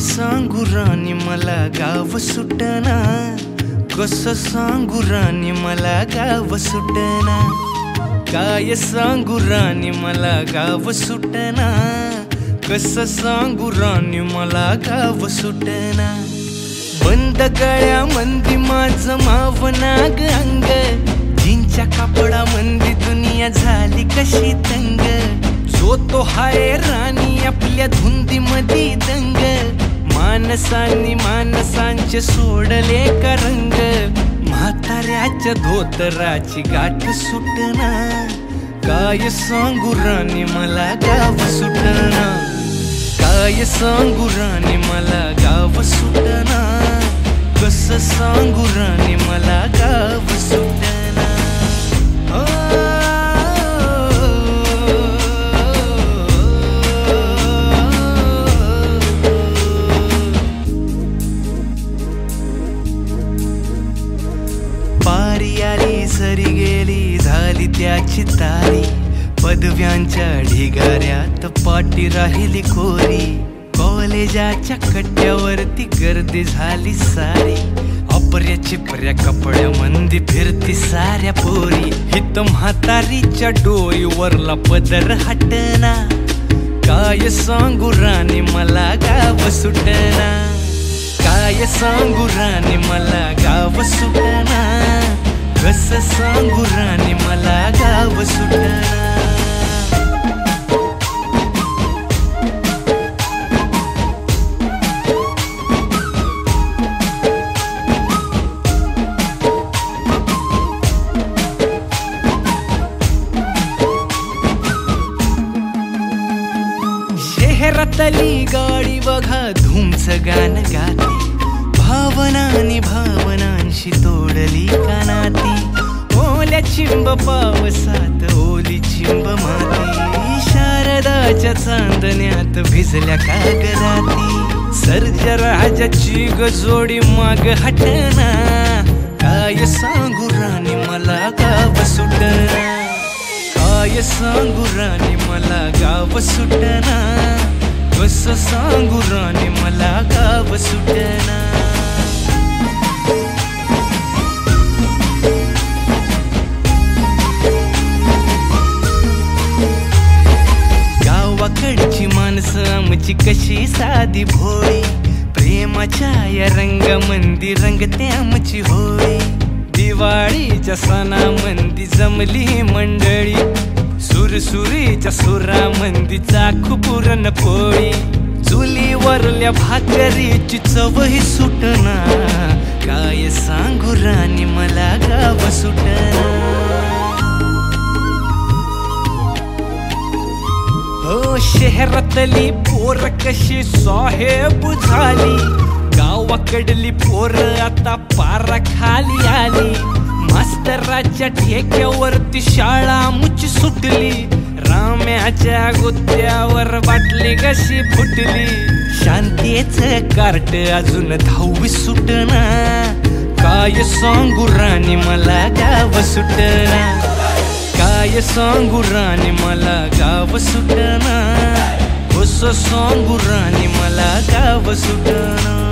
सांगू राणी मला गाव सुटना, कसं सांगू राणी मला गाव सुटना, काय सांगू राणी मला गाव सुटना, कसं सांगू राणी मला गाव सुटना। बंद गळ्या मंदी माझं मावनाग अंग, जीनच्या कापडा मंदी दुनिया झाली कशी तंग, जो तो हाय राणी आपल्या धुंदी मधी दंग, मानसांनी मानसांचे सोडले का रंग, म्हाताऱ्याच्या धोतराची गाठ सुटना, काय सांगू राणी मला गाव सुटना, काय सांगू राणी मला गाव सुटना, कसं सांगू राणी मला गाव सुटना। पारी आली सरी गेली झाली त्याची तारी, पदव्यांच्या ढिगाऱ्यात पाटी राहिली कोरी, कॉलेजाच्या कट्ट्यावरती गर्दी झाली सारी, अपऱ्या चिपऱ्या कपड्या मंदी फिरती साऱ्या पोरी, हित म्हातारीच्या डोईवरला पदर हटना, काय सांगू राणी मला गाव सुटना, काय सांगू राणी मला गाव सुटना, कसं सांगू राणी मला गाव सुटना। शहरातली गाडी बघा धूमच गाणं गाती, भावनांनी भावनांशी तोडली कानाती, ओल्या चिंब पावसात ओली चिंब माती, शारदाच्या चांदण्यात भिजल्या कागदाती, सर्जराजाची गजोडी माग हटना, काय सांगू राणी मला गाव सुटना, काय सांगू राणी मला गाव सुटना, कसं सांगू राणी मला गाव सुटना। गावाकडची माणसं आमची कशी साधी भोळी, प्रेमाच्या या रंगामंदी रंगते आमची होळी, दिवाळीच्या सणामंदी जमली मंडळी, सुरसुरीच्या सुरामंदी चाखू पुरणपोळी, चुलीवरल्या भाकरीची चवही सुटना, काय सांगू राणी मला गाव सुटना। हो शहरातली पोर कशी साहेब झाली, गावाकडली पोर आता पारा खाली आली, मास्तराच्या ठेक्यावरती शाळा मुची सुटली, राम्याच्या गुत्त्यावर बाटली कशी फुटली, शांतीचं कार्ट अजून 10वी सुटना, काय सांगू राणी मला गाव सुटना, काय सांगू राणी मला गाव सुटना, कसं सांगू राणी मला गाव सुटना।